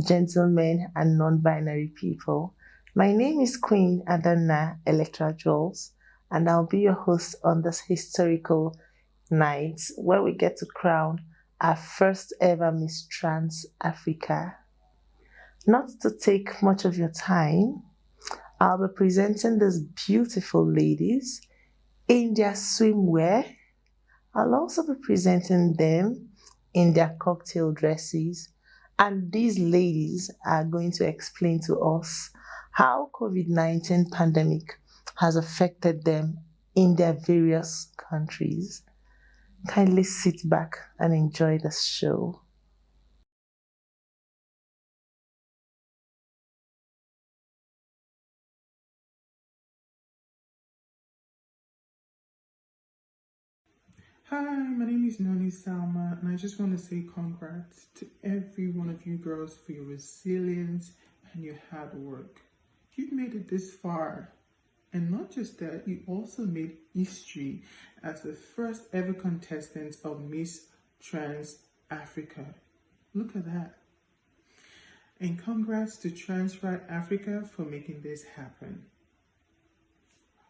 gentlemen, and non-binary people. My name is Queen Adana Electra Jules, and I'll be your host on this historical night where we get to crown our first ever Miss Trans Africa. Not to take much of your time, I'll be presenting these beautiful ladies in their swimwear. I'll also be presenting them in their cocktail dresses. And these ladies are going to explain to us how COVID-19 pandemic has affected them in their various countries. Kindly sit back and enjoy the show. Hi, my name is Noni Salma, and I just want to say congrats to every one of you girls for your resilience and your hard work. You've made it this far. And not just that, you also made history as the first ever contestant of Miss Trans Africa. Look at that. And congrats to Trans Right Africa for making this happen.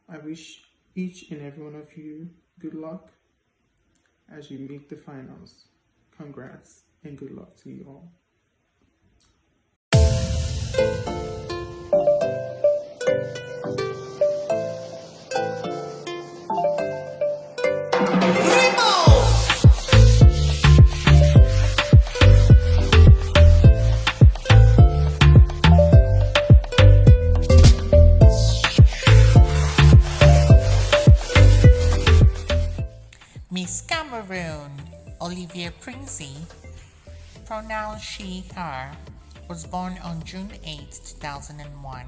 I wish each and every one of you good luck as you make the finals. Congrats and good luck to you all. Miss Cameroon, Olivia Princey, pronouns she, her, was born on June 8, 2001.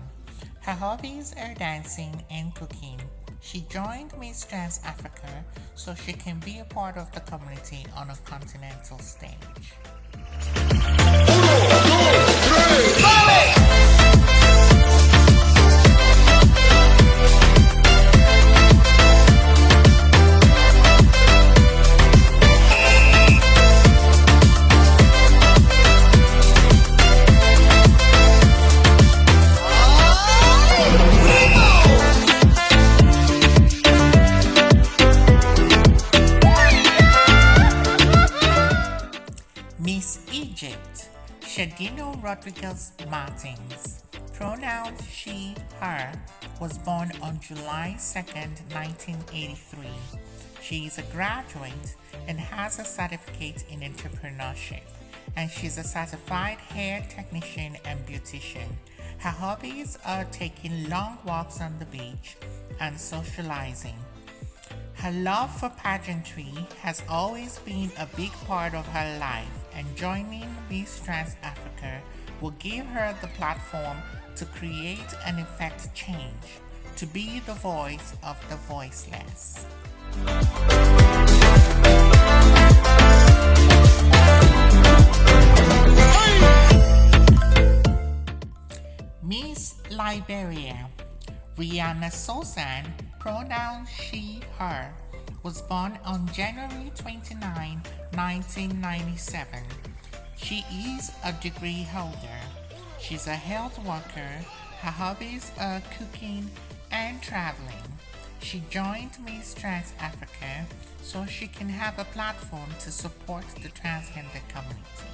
Her hobbies are dancing and cooking. She joined Miss Trans Africa so she can be a part of the community on a continental stage. Miss Egypt, Shadino Rodriguez Martins, pronouns she, her, was born on July 2nd, 1983. She is a graduate and has a certificate in entrepreneurship, and she's a certified hair technician and beautician. Her hobbies are taking long walks on the beach and socializing. Her love for pageantry has always been a big part of her life, and joining Miss Trans Africa will give her the platform to create and effect change, to be the voice of the voiceless. Miss Liberia, Rihanna Sosan, pronouns she, her, was born on January 29, 1997. She is a degree holder. She's a health worker. Her hobbies are cooking and traveling. She joined Miss Trans Africa so she can have a platform to support the transgender community.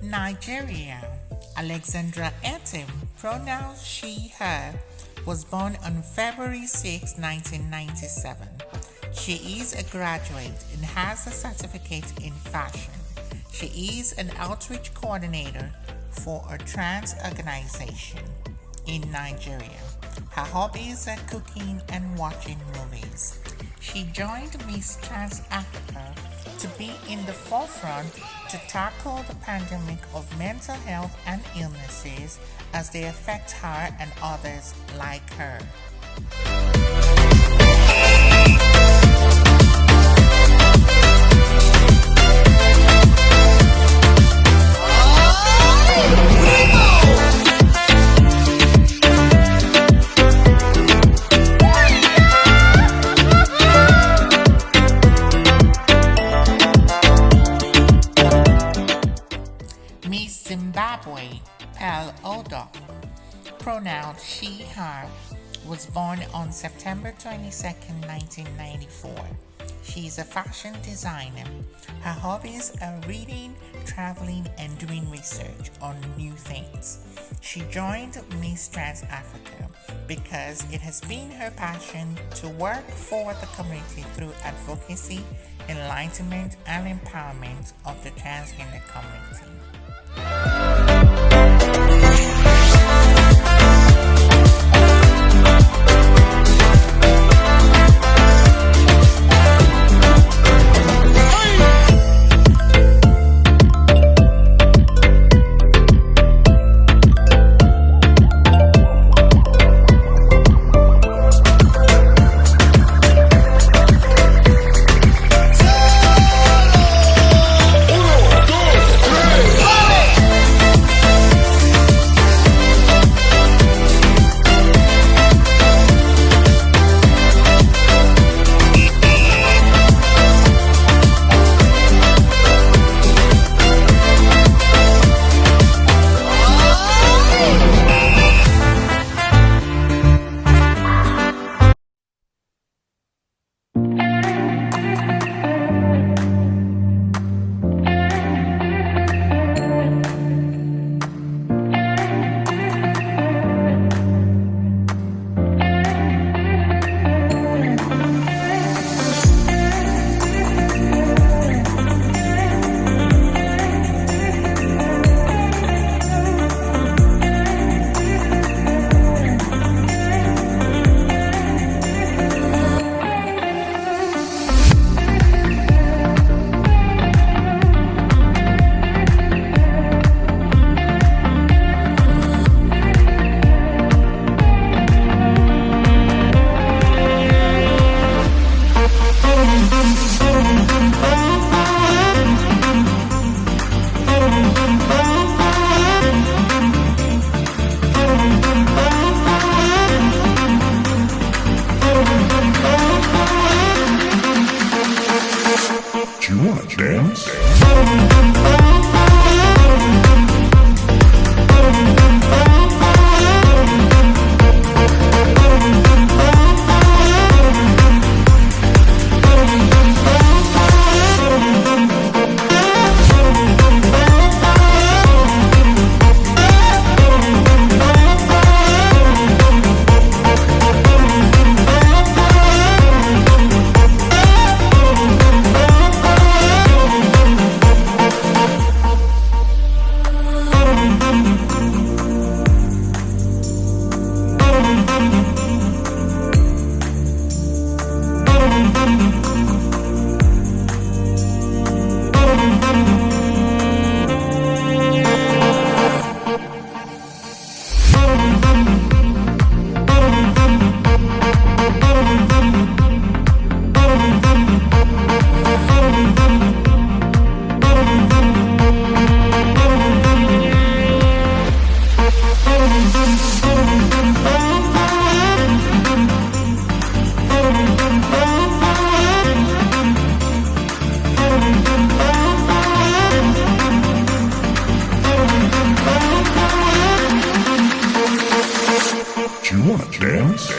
Nigeria, Alexandra Etim, pronouns she, her, was born on February 6, 1997. She is a graduate and has a certificate in fashion. She is an outreach coordinator for a trans organization in Nigeria. Her hobbies are cooking and watching movies. She joined Miss Trans Africa to be in the forefront to tackle the pandemic of mental health and illnesses as they affect her and others like her. Miss Zimbabwe, Pearl Odok, pronounced she, her, was born on September 22nd, 1994. She is a fashion designer. Her hobbies are reading, traveling, and doing research on new things. She joined Miss Trans Africa because it has been her passion to work for the community through advocacy, enlightenment, and empowerment of the transgender community. You wanna dance? You wanna dance?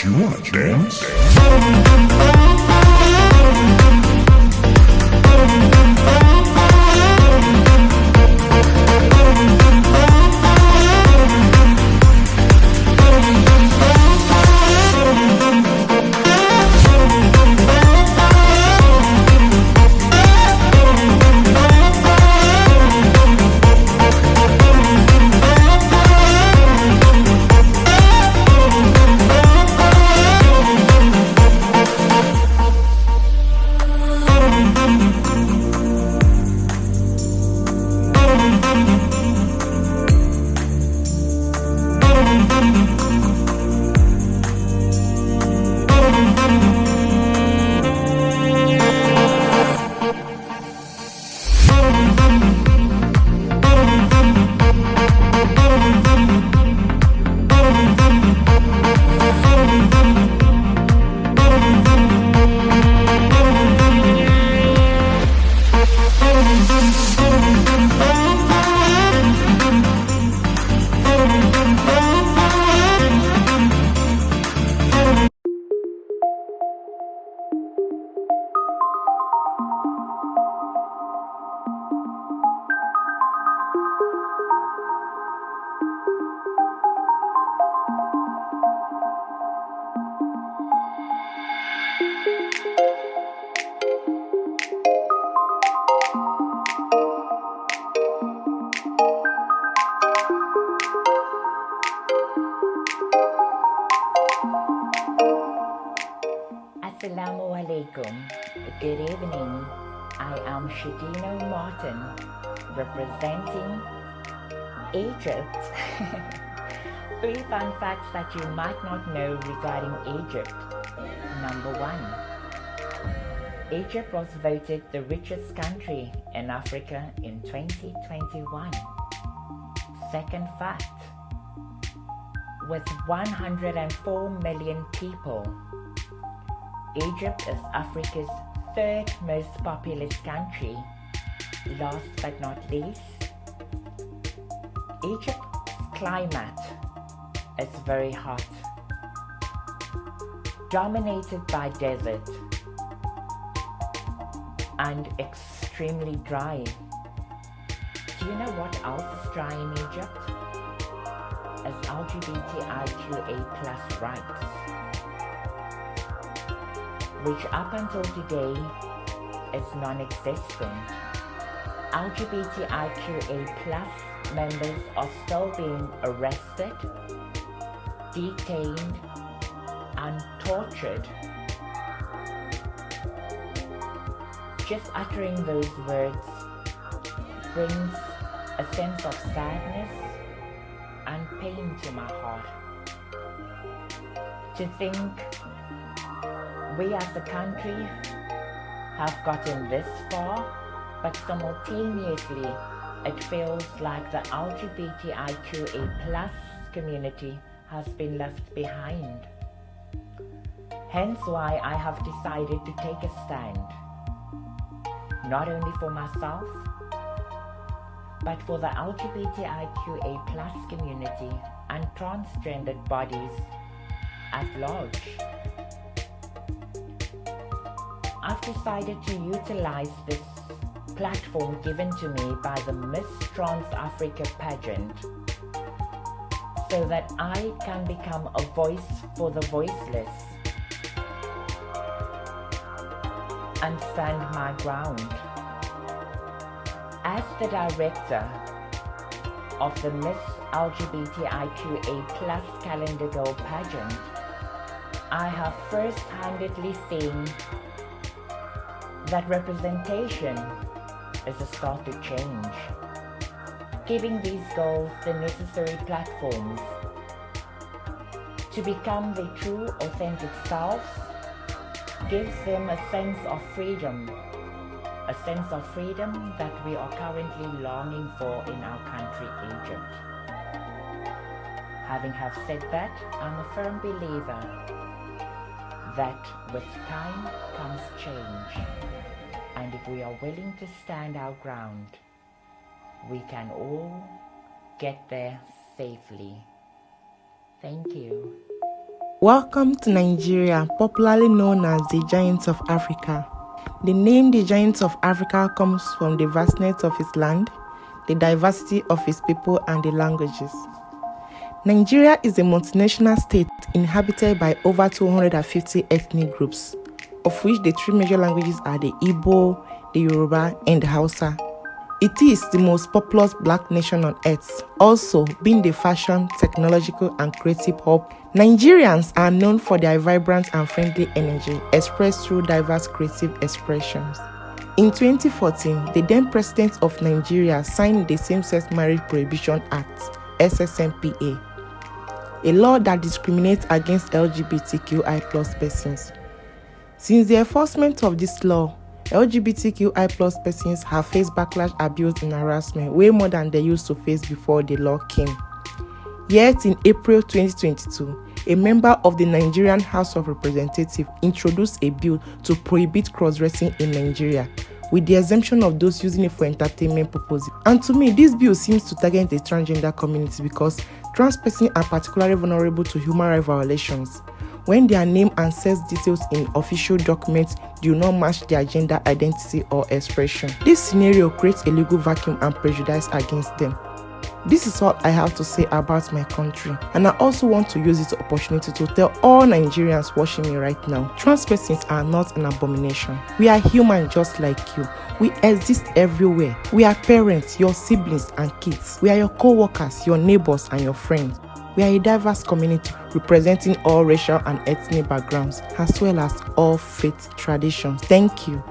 You wanna dance? Assalamu alaikum. Good evening. I am Shadino Martin, representing Egypt. 3 fun facts that you might not know regarding Egypt. Number 1. Egypt was voted the richest country in Africa in 2021. Second fact. With 104 million people, Egypt is Africa's 3rd most populous country. Last but not least, Egypt's climate is very hot, dominated by desert and extremely dry. Do you know what else is dry in Egypt? Is LGBTIQA+ rights, which up until today is non-existent. LGBTIQA+ members are still being arrested, detained, and tortured. Just uttering those words brings a sense of sadness and pain to my heart. To think we as a country have gotten this far, but simultaneously it feels like the LGBTIQA+ community has been left behind. Hence why I have decided to take a stand, not only for myself, but for the LGBTIQA+ community and transgendered bodies at large. I've decided to utilize this platform given to me by the Miss Trans Africa pageant so that I can become a voice for the voiceless and stand my ground. As the director of the Miss LGBTIQA+ Calendar Girl pageant, I have first-handedly seen that representation is a start to change. Giving these girls the necessary platforms to become their true, authentic selves gives them a sense of freedom that we are currently longing for in our country, Egypt. Having have said that, I'm a firm believer that with time comes change, and if we are willing to stand our ground, we can all get there safely. Thank you. Welcome to Nigeria, popularly known as the Giant of Africa. The name the Giant of Africa comes from the vastness of its land, the diversity of its people, and the languages. Nigeria is a multinational state inhabited by over 250 ethnic groups, of which the three major languages are the Igbo, the Yoruba, and the Hausa. It is the most populous black nation on earth, also being the fashion, technological, and creative hub. Nigerians are known for their vibrant and friendly energy expressed through diverse creative expressions. In 2014, the then President of Nigeria signed the Same-Sex Marriage Prohibition Act, SSMPA, a law that discriminates against LGBTQI+ persons. Since the enforcement of this law, LGBTQI+ persons have faced backlash, abuse, and harassment way more than they used to face before the law came. Yet in April 2022, a member of the Nigerian House of Representatives introduced a bill to prohibit cross-dressing in Nigeria, with the exemption of those using it for entertainment purposes. And to me, this bill seems to target the transgender community because trans persons are particularly vulnerable to human rights violations when their name and sex details in official documents do not match their gender identity or expression. This scenario creates a legal vacuum and prejudice against them. This is all I have to say about my country, and I also want to use this opportunity to tell all Nigerians watching me right now, trans persons are not an abomination. We are human just like you. We exist everywhere. We are parents, your siblings and kids. We are your co-workers, your neighbors and your friends. We are a diverse community representing all racial and ethnic backgrounds, as well as all faith traditions. Thank you.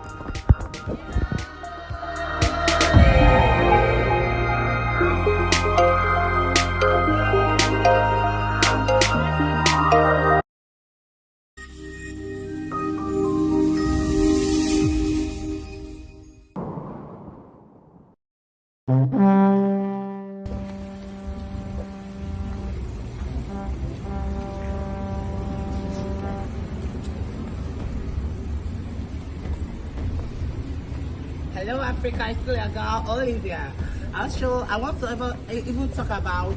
Hello Africa, it's still a girl, Olivia. I want to even talk about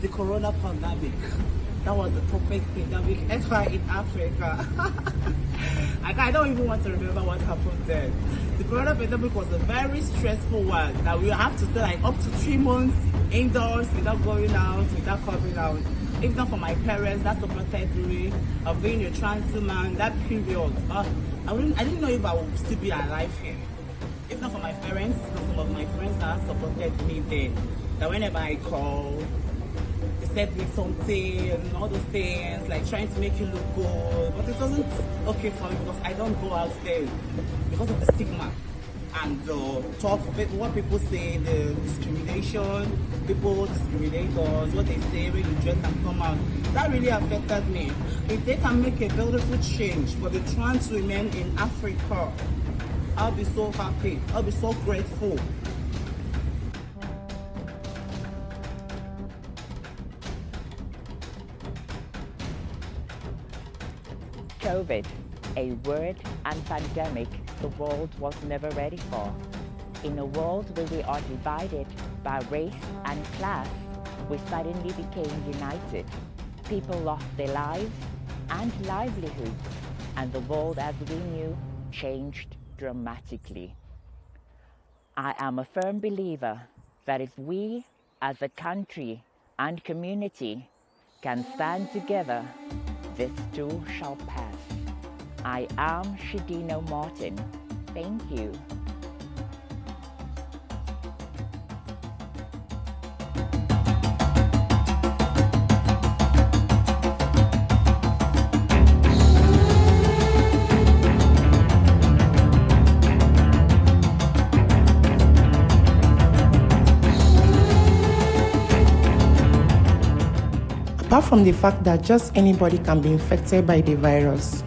the corona pandemic. That was the toughest pandemic ever in Africa. I don't even want to remember what happened then. The corona pandemic was a very stressful one that we have to stay like up to 3 months indoors without going out, without coming out. If not for my parents, that supported me of being a trans woman, that period. I didn't know if I would still be alive here. If not for my parents, some of my friends that supported me then, that whenever I call, they said me something and all those things, like trying to make you look good. But it wasn't okay for me because I don't go out there because of the stigma and the talk of it, what people say, the discrimination, people discriminate us, what they say when you dress and come out. That really affected me. If they can make a beautiful change for the trans women in Africa, I'll be so happy. I'll be so grateful. COVID, a word and pandemic the world was never ready for. In a world where we are divided by race and class, we suddenly became united. People lost their lives and livelihoods, and the world as we knew changed dramatically. I am a firm believer that if we as a country and community can stand together, this too shall pass. I am Shadino Martin. Thank you. Apart from the fact that just anybody can be infected by the virus,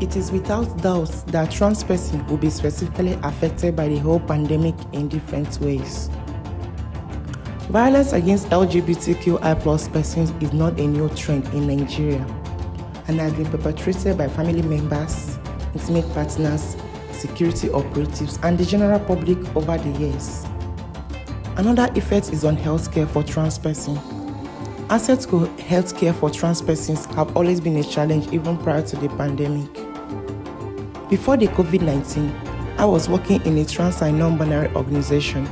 it is without doubt that trans persons will be specifically affected by the whole pandemic in different ways. Violence against LGBTQI+ persons is not a new trend in Nigeria and has been perpetrated by family members, intimate partners, security operatives, and the general public over the years. Another effect is on healthcare for trans persons. Access to healthcare for trans persons have always been a challenge even prior to the pandemic. Before the COVID-19, I was working in a trans and non-binary organization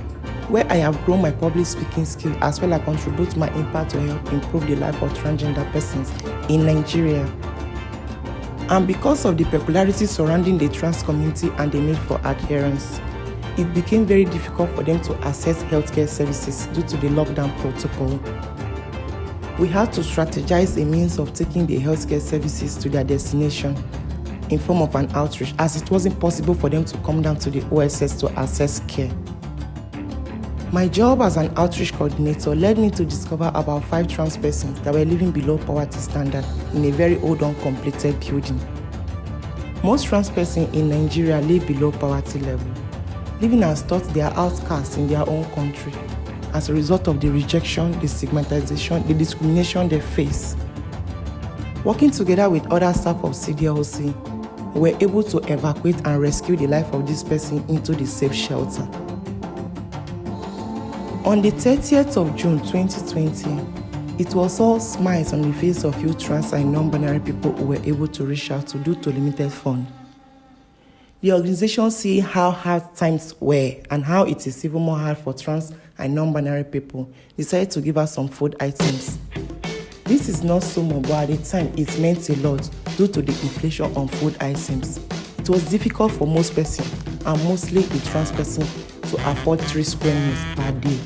where I have grown my public speaking skill as well as contribute my impact to help improve the life of transgender persons in Nigeria. And because of the peculiarities surrounding the trans community and the need for adherence, it became very difficult for them to access healthcare services due to the lockdown protocol. We had to strategize a means of taking the healthcare services to their destination in form of an outreach, as it wasn't possible for them to come down to the OSS to access care. My job as an outreach coordinator led me to discover about 5 trans persons that were living below poverty standard in a very old uncompleted building. Most trans persons in Nigeria live below poverty level, living as thought they are outcasts in their own country as a result of the rejection, the stigmatization, the discrimination they face. Working together with other staff of CDLC, we were able to evacuate and rescue the life of this person into the safe shelter. On the 30th of June 2020, it was all smiles on the face of you trans and non-binary people who were able to reach out to due to limited funds. The organization seeing how hard times were and how it is even more hard for trans and non-binary people decided to give us some food items. This is not so much, but at the time it meant a lot due to the inflation on food items. It was difficult for most persons, and mostly the trans person, to afford 3 square meals per day,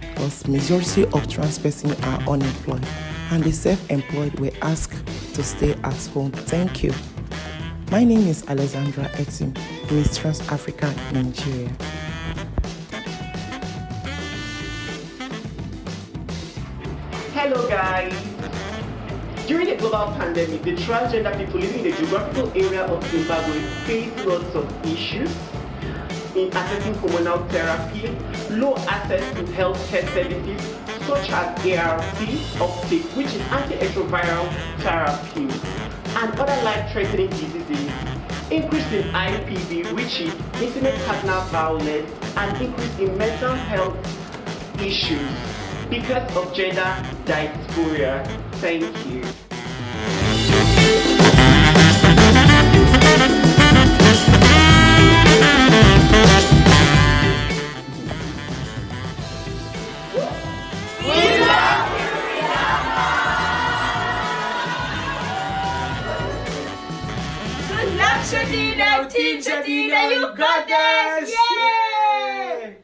because majority of trans persons are unemployed and the self-employed were asked to stay at home. Thank you. My name is Alexandra Etim, Miss Trans Africa, Nigeria. Hello guys! During the global pandemic, the transgender people living in the geographical area of Zimbabwe face lots of issues in accessing hormonal therapy, low access to healthcare services such as ART uptake, which is antiretroviral therapy, and other life-threatening diseases, increase in IPV, which is intimate partner violence, and increase in mental health issues because of gender dysphoria. Thank you. Shadina, Team Shadina, you got this! Yay!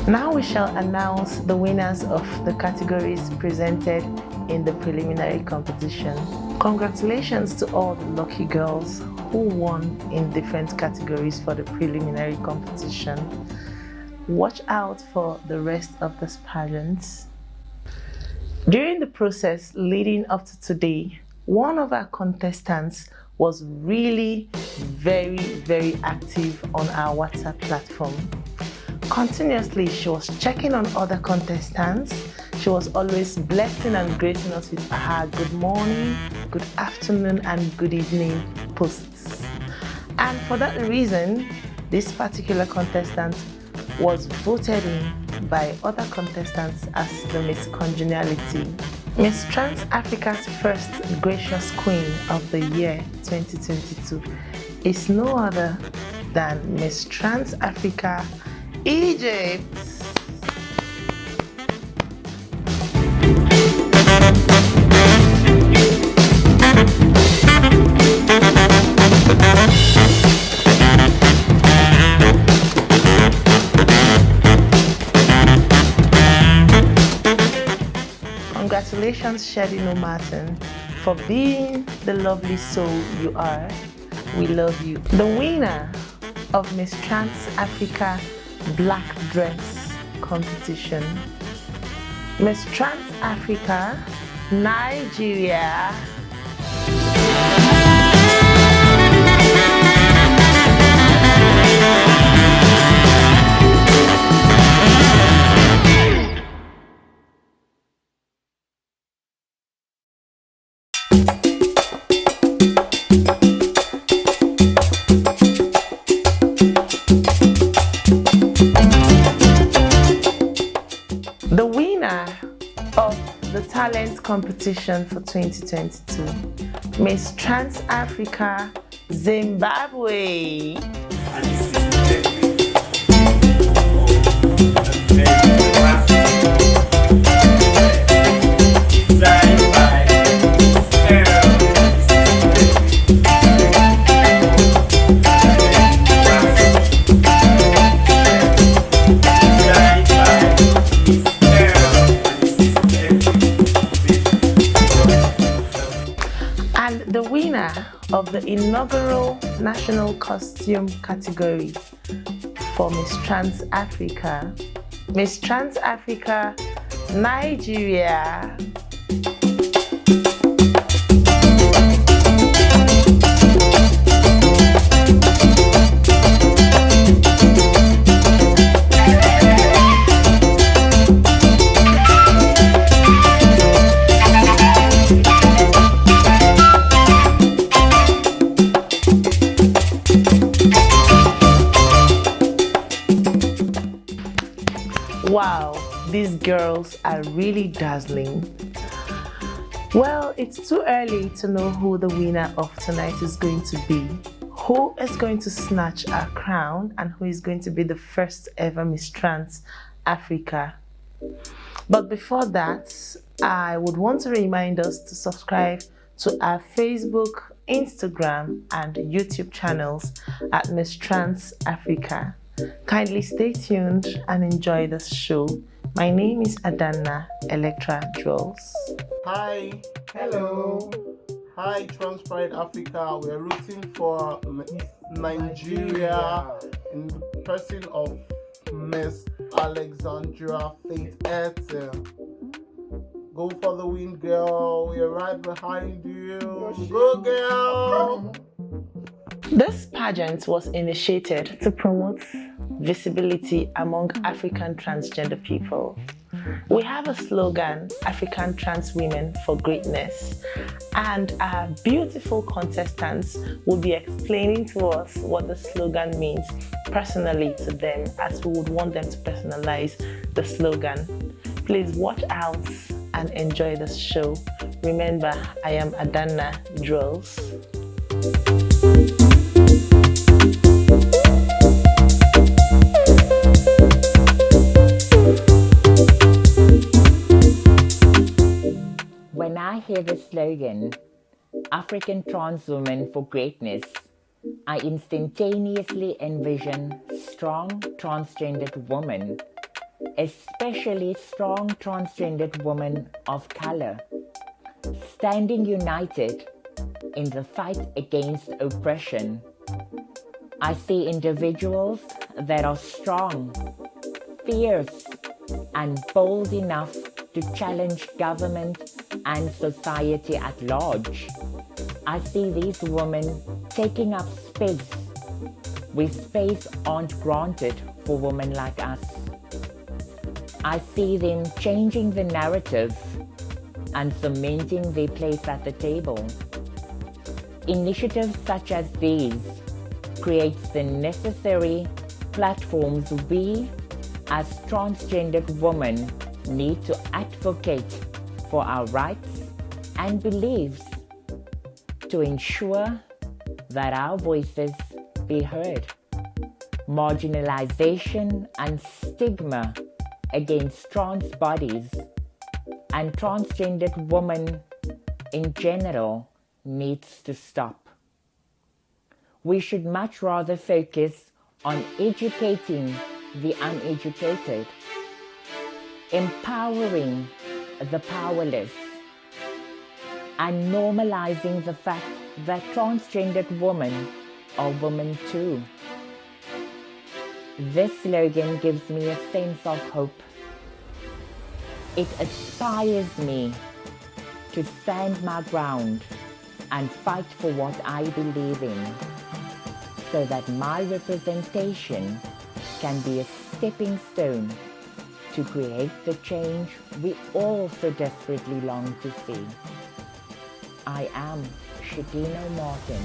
Now we shall announce the winners of the categories presented in the preliminary competition. Congratulations to all the lucky girls who won in different categories for the preliminary competition. Watch out for the rest of the pageants. During the process leading up to today, one of our contestants was really very active on our WhatsApp platform. Continuously, she was checking on other contestants. She was always blessing and gracing us with her good morning, good afternoon, and good evening posts. And for that reason, this particular contestant was voted in by other contestants as the Miss Congeniality. Miss Trans Africa's first gracious queen of the year 2022 is no other than Miss Trans Africa Egypt. Congratulations, Shadino Martin, for being the lovely soul you are. We love you. The winner of Miss Trans Africa Black Dress competition, Miss Trans Africa, Nigeria. The winner of the talent competition for 2022, Miss Trans Africa, Zimbabwe. And the winner of the inaugural national costume category for Miss Trans Africa, Miss Trans Africa, Nigeria. Wow, these girls are really dazzling. Well, it's too early to know who the winner of tonight is going to be, who is going to snatch our crown, and who is going to be the first ever Miss Trans Africa. But before that, I would want to remind us to subscribe to our Facebook, Instagram, and YouTube channels at Miss Trans Africa. Kindly stay tuned and enjoy this show. My name is Adana Electra Jules. Hi. Hello. Hi, Trans Pride Africa. We're rooting for Nigeria in the person of Miss Alexandra Faith Ethel. Go for the win, girl. We're right behind you. Go, girl. This pageant was initiated to promote visibility among African transgender people. We have a slogan, African Trans Women for Greatness, and our beautiful contestants will be explaining to us what the slogan means personally to them, as we would want them to personalize the slogan. Please watch out and enjoy this show. Remember, I am Adana Jules. When I hear the slogan, African Trans Women for Greatness, I instantaneously envision strong transgendered women, especially strong transgendered women of color, standing united in the fight against oppression. I see individuals that are strong, fierce, and bold enough to challenge government and society at large. I see these women taking up space where space aren't granted for women like us. I see them changing the narrative and cementing their place at the table. Initiatives such as these creates the necessary platforms we as transgendered women need to advocate for our rights and beliefs to ensure that our voices be heard. Marginalization and stigma against trans bodies and transgendered women in general needs to stop. We should much rather focus on educating the uneducated, empowering the powerless, and normalizing the fact that transgendered women are women too. This slogan gives me a sense of hope. It inspires me to stand my ground and fight for what I believe in, so that my representation can be a stepping stone to create the change we all so desperately long to see. I am Shadino Martin,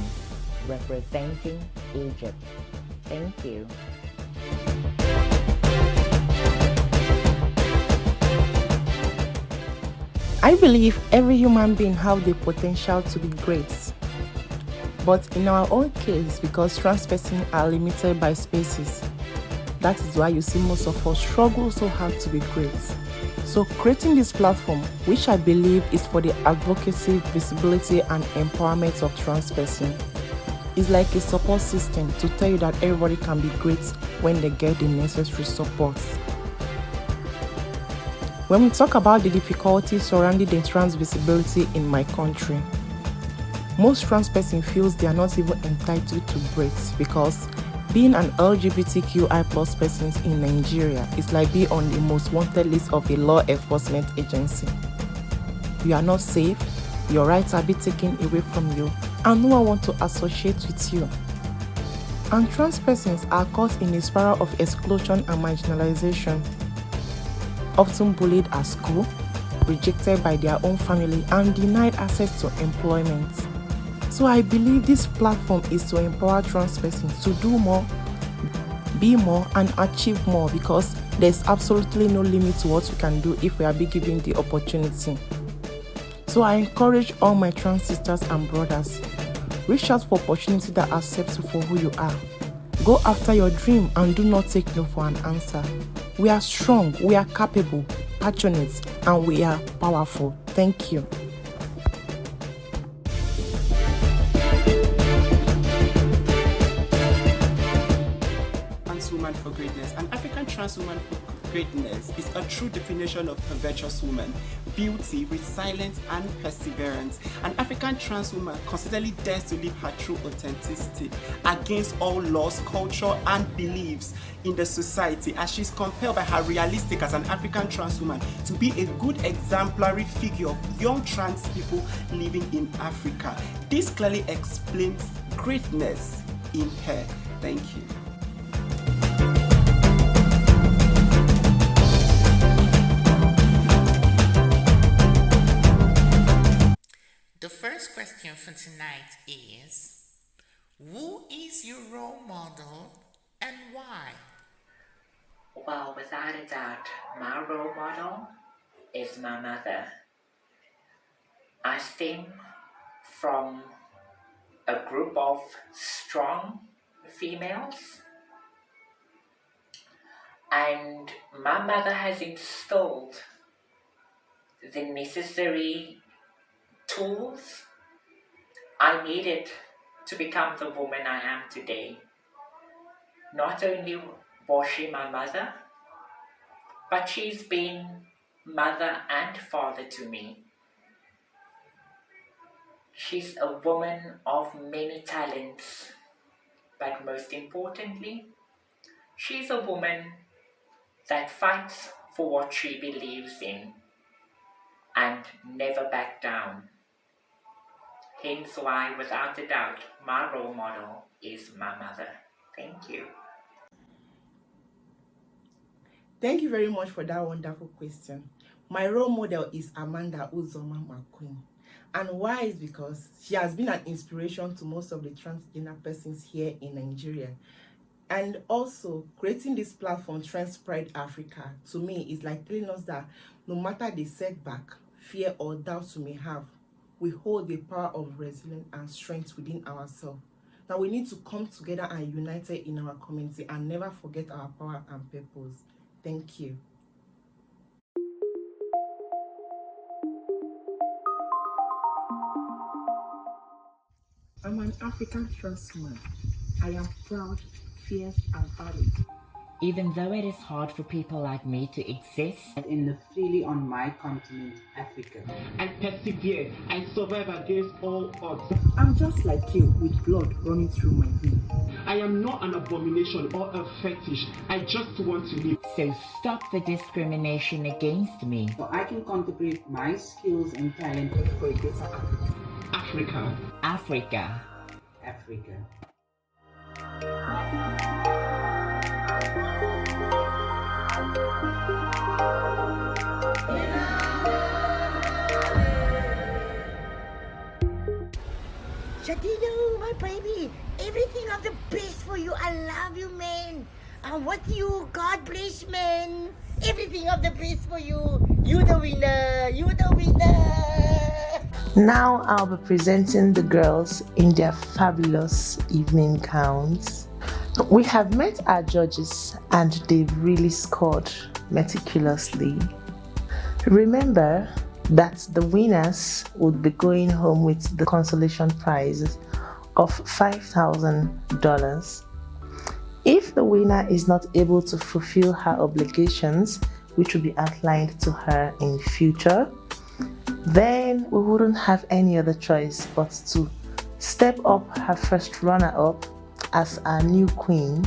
representing Egypt. Thank you. I believe every human being have the potential to be great. But in our own case, because trans persons are limited by spaces, that is why you see most of us struggle so hard to be great. So creating this platform, which I believe is for the advocacy, visibility and empowerment of trans persons, is like a support system to tell you that everybody can be great when they get the necessary support. When we talk about the difficulties surrounding the trans visibility in my country, most trans persons feel they are not even entitled to breathe, because being an LGBTQI plus person in Nigeria is like being on the most wanted list of a law enforcement agency. You are not safe, your rights are being taken away from you, and no one wants to associate with you. And trans persons are caught in a spiral of exclusion and marginalization, often bullied at school, rejected by their own family, and denied access to employment. So I believe this platform is to empower trans persons to do more, be more, and achieve more, because there's absolutely no limit to what we can do if we are being given the opportunity. So I encourage all my trans sisters and brothers, reach out for opportunities that accept you for who you are. Go after your dream and do not take no for an answer. We are strong, we are capable, passionate, and we are powerful. Thank you. Trans woman for greatness. An African trans woman for greatness is a true definition of a virtuous woman: beauty, resilience, and perseverance. An African trans woman constantly dares to live her true authenticity against all laws, culture, and beliefs in the society, as she's compelled by her realistic as an African trans woman to be a good exemplary figure of young trans people living in Africa. This clearly explains greatness in her. Thank you. The first question for tonight is, who is your role model and why? Well, without a doubt, my role model is my mother. I stem from a group of strong females, and my mother has instilled the necessary tools I needed to become the woman I am today. Not only was she my mother, but she's been mother and father to me. She's a woman of many talents, but most importantly, she's a woman that fights for what she believes in and never back down. Hence why, without a doubt, my role model is my mother. Thank you. Thank you very much for that wonderful question. My role model is Amanda Uzoma McQueen. And why is because she has been an inspiration to most of the transgender persons here in Nigeria. And also, creating this platform, Trans Pride Africa, to me is like telling us that no matter the setback, fear or doubts we may have, we hold the power of resilience and strength within ourselves. Now we need to come together and united in our community and never forget our power and purpose. Thank you. I'm an African trans woman. I am proud, fierce, and valid. even though it is hard for people like me to exist and live freely on my continent, Africa. I persevere. I survive against all odds. I'm just like you, with blood running through my veins. I am not an abomination or a fetish. I just want to live. So stop the discrimination against me. So I can contribute my skills and talent for a better Africa. Africa. Africa. Africa. Shadino, my baby, everything of the best for you. I love you, man. I'm with you. God bless, man. Everything of the best for you. You the winner. You the winner. Now I'll be presenting the girls in their fabulous evening gowns. We have met our judges and they've really scored meticulously. Remember that the winners would be going home with the consolation prize of $5,000. If the winner is not able to fulfill her obligations, which will be outlined to her in future, then we wouldn't have any other choice but to step up her first runner-up as our new queen.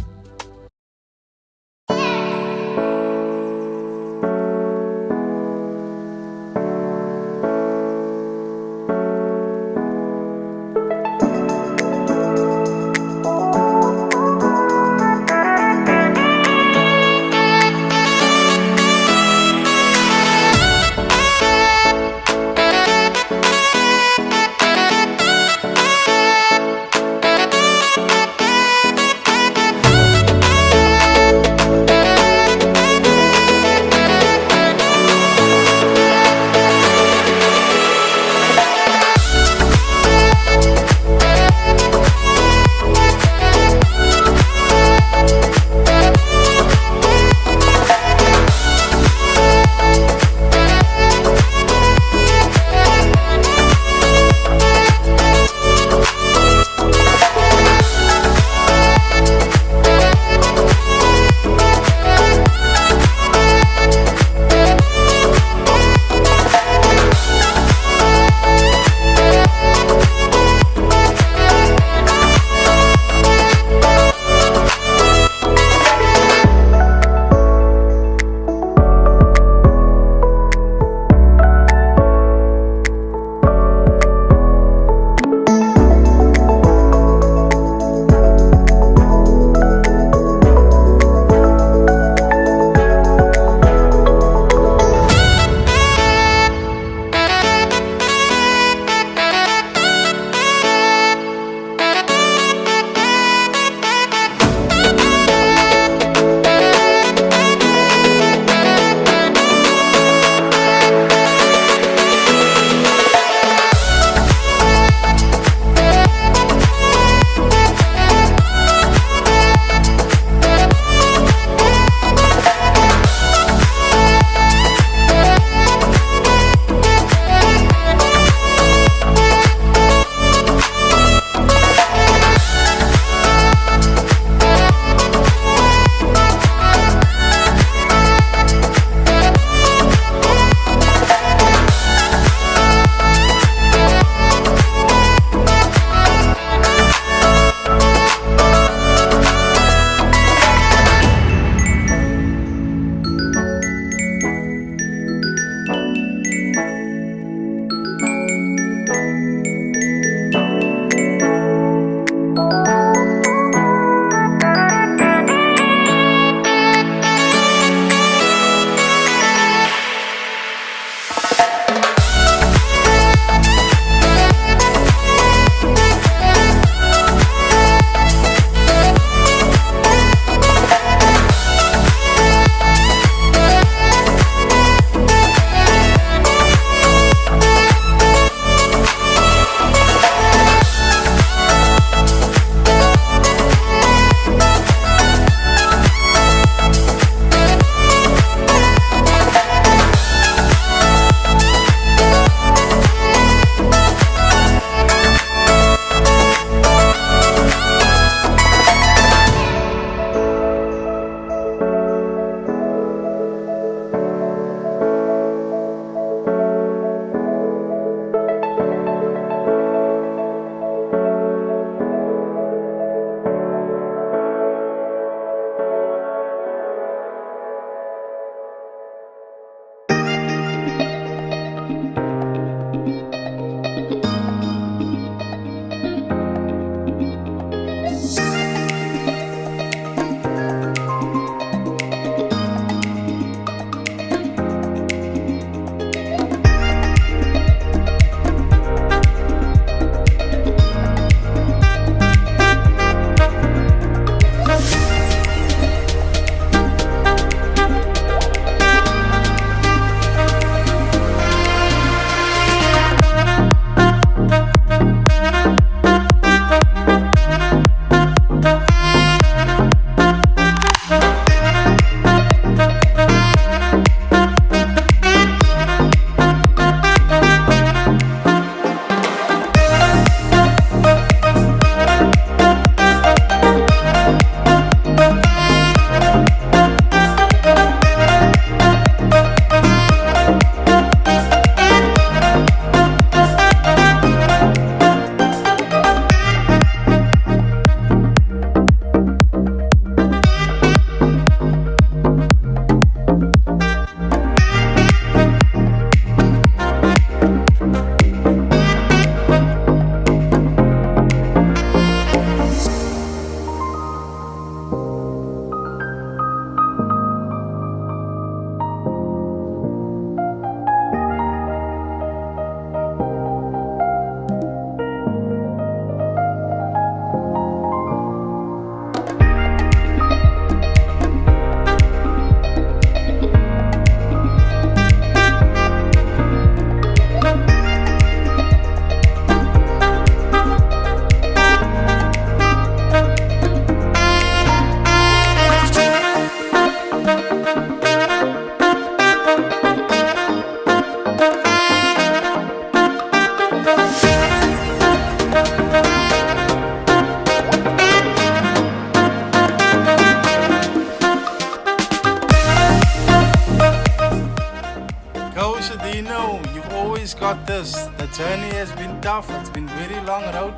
journey has been tough. It's been very long road,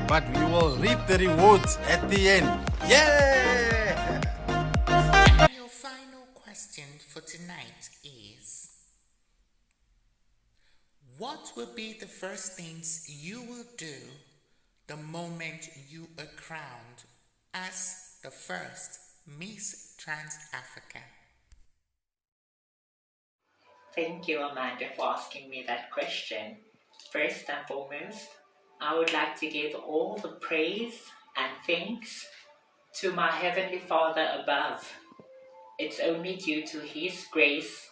but we will reap the rewards at the end. Yeah! And your final question for tonight is, what will be the first things you will do the moment you are crowned as the first Miss Trans Africa? Thank you, Amanda, for asking me that question. First and foremost, I would like to give all the praise and thanks to my Heavenly Father above. It's only due to His grace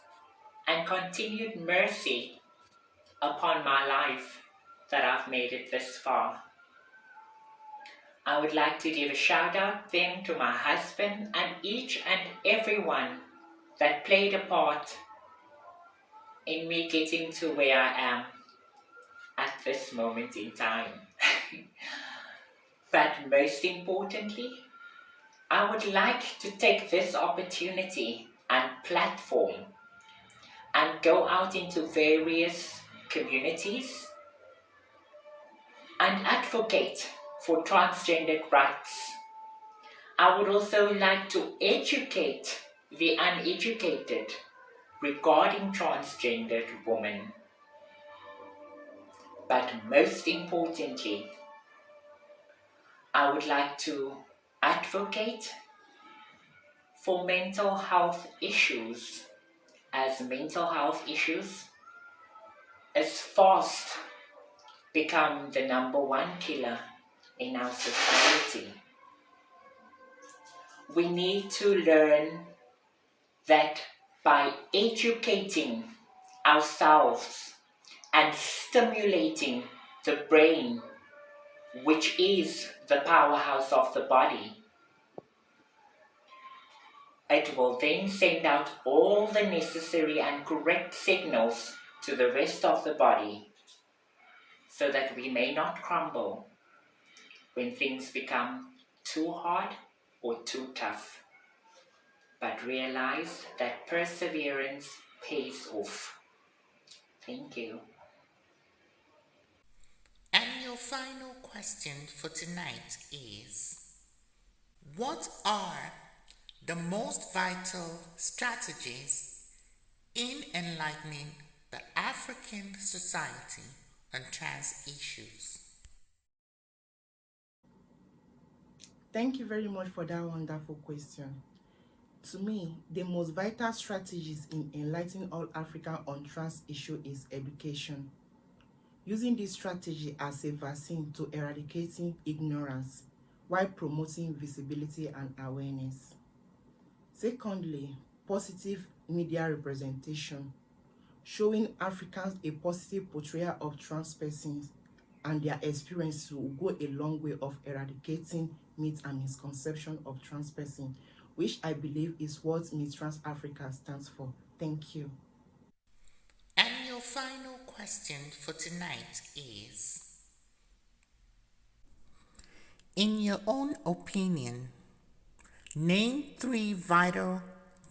and continued mercy upon my life that I've made it this far. I would like to give a shout out then to my husband and each and everyone that played a part in me getting to where I am at this moment in time. But most importantly, I would like to take this opportunity and platform and go out into various communities and advocate for transgender rights. I would also like to educate the uneducated regarding transgendered women. But most importantly, I would like to advocate for mental health issues, as mental health issues is fast become the number one killer in our society. We need to learn that by educating ourselves and stimulating the brain, which is the powerhouse of the body, it will then send out all the necessary and correct signals to the rest of the body so that we may not crumble when things become too hard or too tough, but realize that perseverance pays off. Thank you. And your final question for tonight is, what are the most vital strategies in enlightening the African society on trans issues? Thank you very much for that wonderful question. To me, the most vital strategies in enlightening all Africa on trans issue is education. Using this strategy as a vaccine to eradicating ignorance while promoting visibility and awareness. Secondly, positive media representation, showing Africans a positive portrayal of trans persons and their experience will go a long way of eradicating myths and misconception of trans person, which I believe is what Miss Trans Africa stands for. Thank you. And your final question for tonight is, in your own opinion, name 3 vital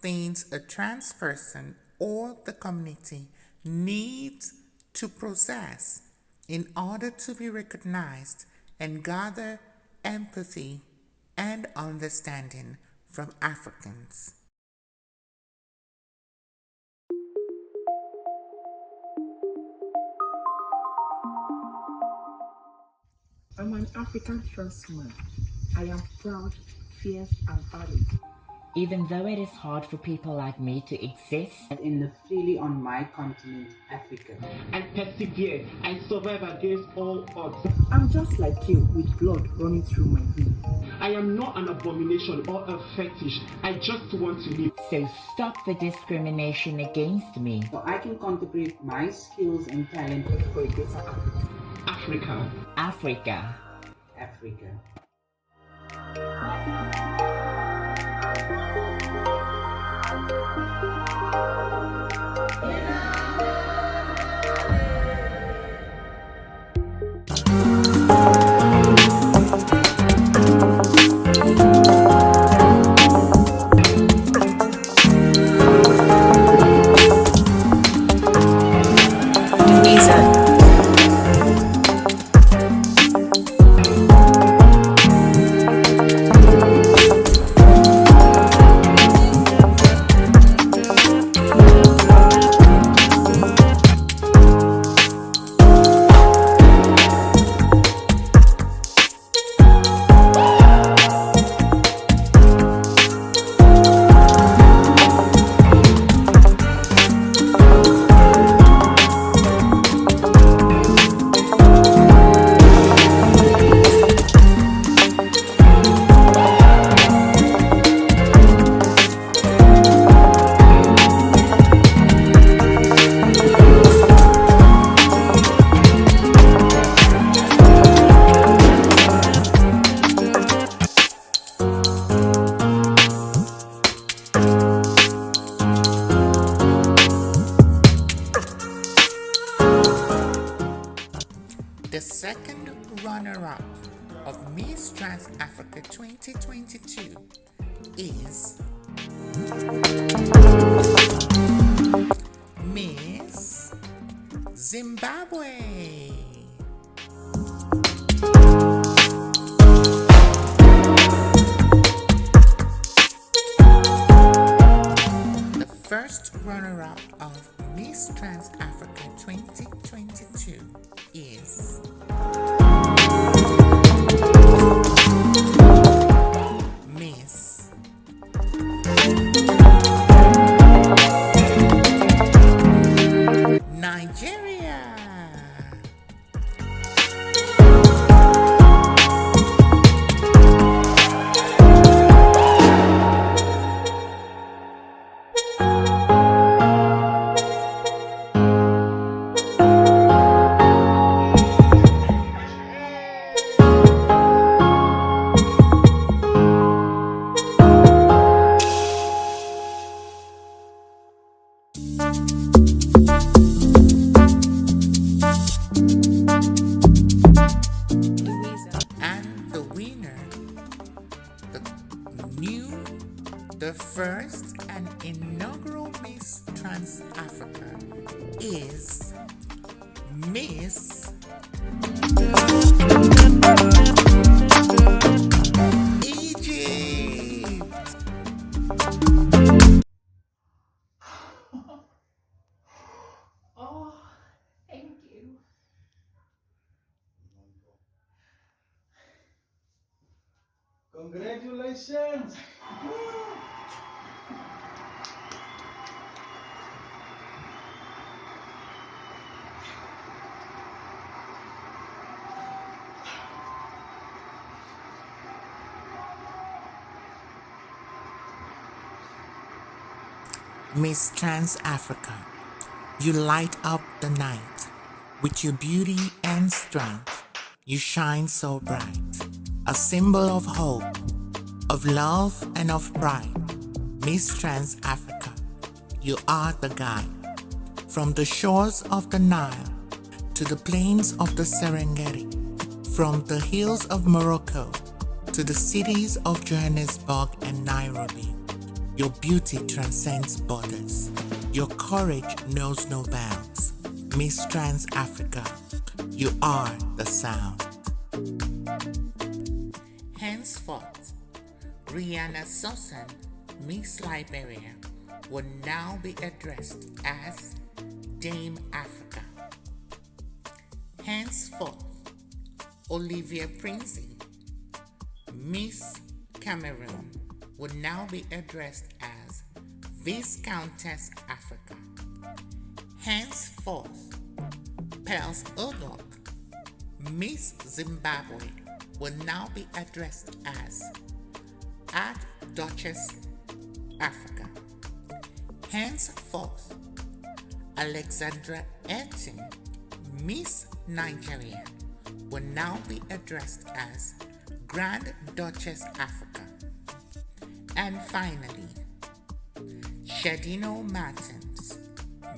things a trans person or the community needs to possess in order to be recognized and gather empathy and understanding from Africans. I'm an African trans woman. I am proud, fierce, and valid. Even though it is hard for people like me to exist and live freely on my continent, Africa. I persevere. I survive against all odds. I'm just like you, with blood running through my veins. I am not an abomination or a fetish. I just want to live. So stop the discrimination against me. So I can contribute my skills and talent for a better Africa. Africa. Africa. Africa. The second runner-up of Miss Trans Africa 2022 is Miss Zimbabwe. The first runner-up of Miss Trans Africa 2022 is Miss Nigeria. And the winner, the first and inaugural Miss Trans Africa is Miss Egypt. Oh, thank you. Congratulations! Miss Trans Africa, you light up the night with your beauty and strength. You shine so bright, a symbol of hope, of love and of pride. Miss Trans Africa, you are the guide. From the shores of the Nile to the plains of the Serengeti, from the hills of Morocco to the cities of Johannesburg and Nairobi, your beauty transcends borders. Your courage knows no bounds. Miss Trans Africa, you are the sound. Henceforth, Rihanna Sosan, Miss Liberia, will now be addressed as Dame Africa. Henceforth, Olivia Princey, Miss Cameroon, will now be addressed as Viscountess Africa. Henceforth, Pels Odok, Miss Zimbabwe, will now be addressed as Archduchess Africa. Henceforth, Alexandra Etin, Miss Nigeria, will now be addressed as Grand Duchess Africa. And finally, Shadino Martins,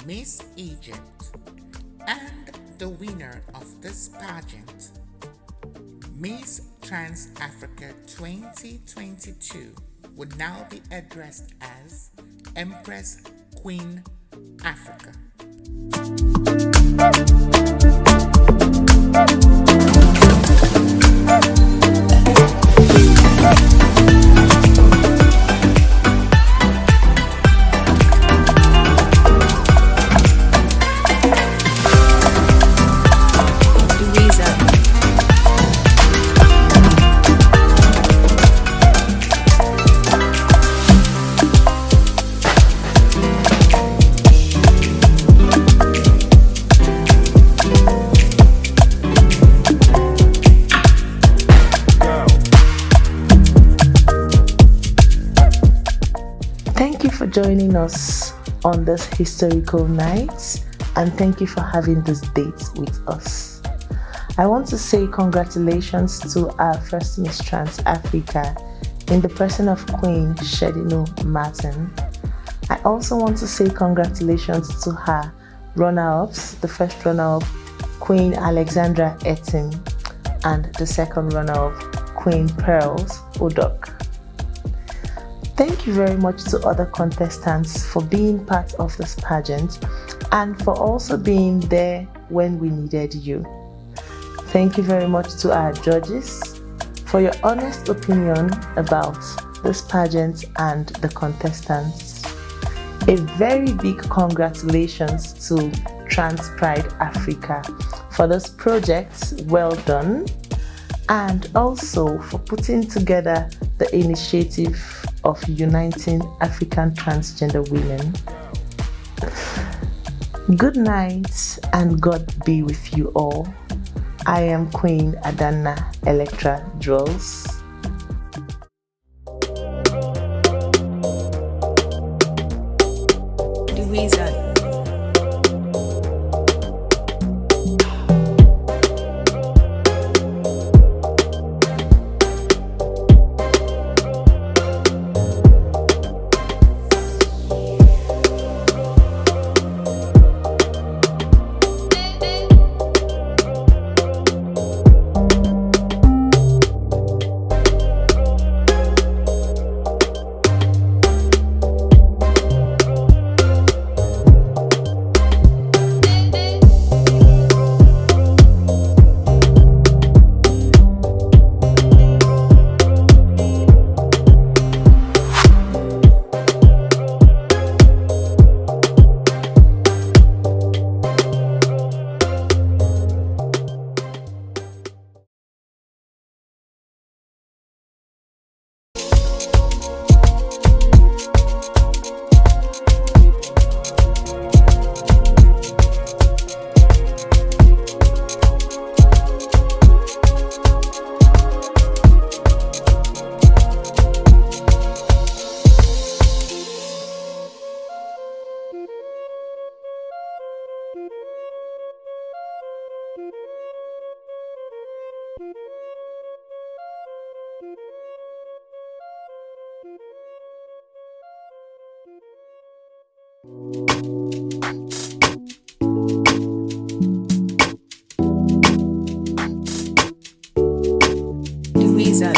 Miss Egypt, and the winner of this pageant, Miss Trans Africa 2022, would now be addressed as Empress Queen Africa. Thank you for joining us on this historical night, and thank you for having this date with us. I want to say congratulations to our first Miss Trans Africa in the person of Queen Shadino Martin. I also want to say congratulations to her runner-ups, the first runner-up Queen Alexandra Etim, and the second runner-up, Queen Pearls Udok. Thank you very much to other contestants for being part of this pageant and for also being there when we needed you. Thank you very much to our judges for your honest opinion about this pageant and the contestants. A very big congratulations to Trans Pride Africa for this project. Well done. And also for putting together the initiative of uniting African transgender women. Good night and God be with you all. I am Queen Adanna Electra Jules. The Wizard. The Wizard.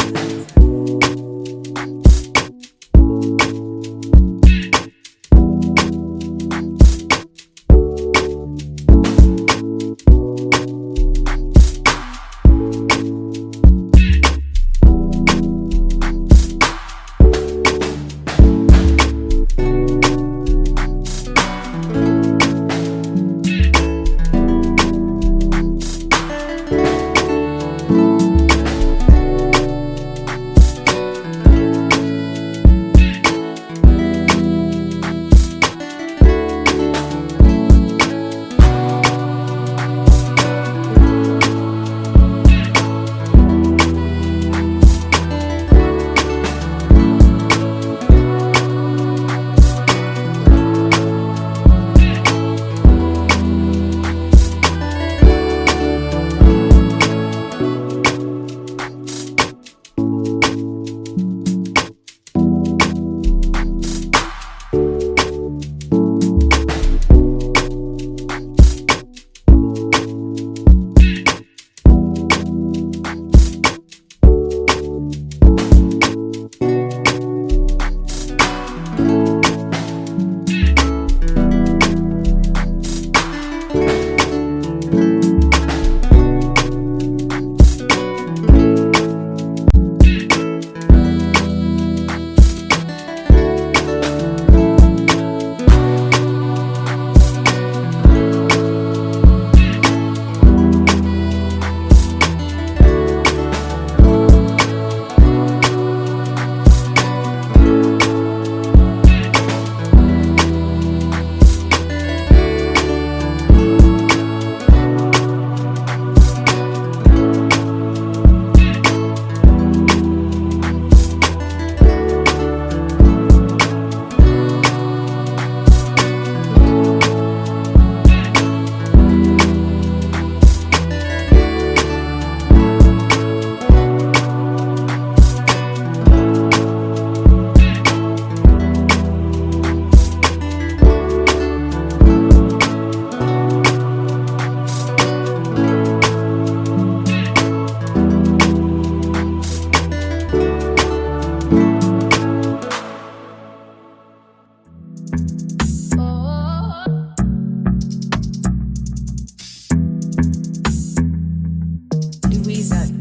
Wizard.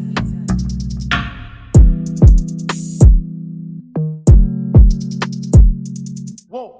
Whoa.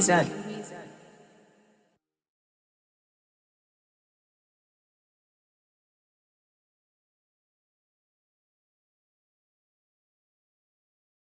wizard.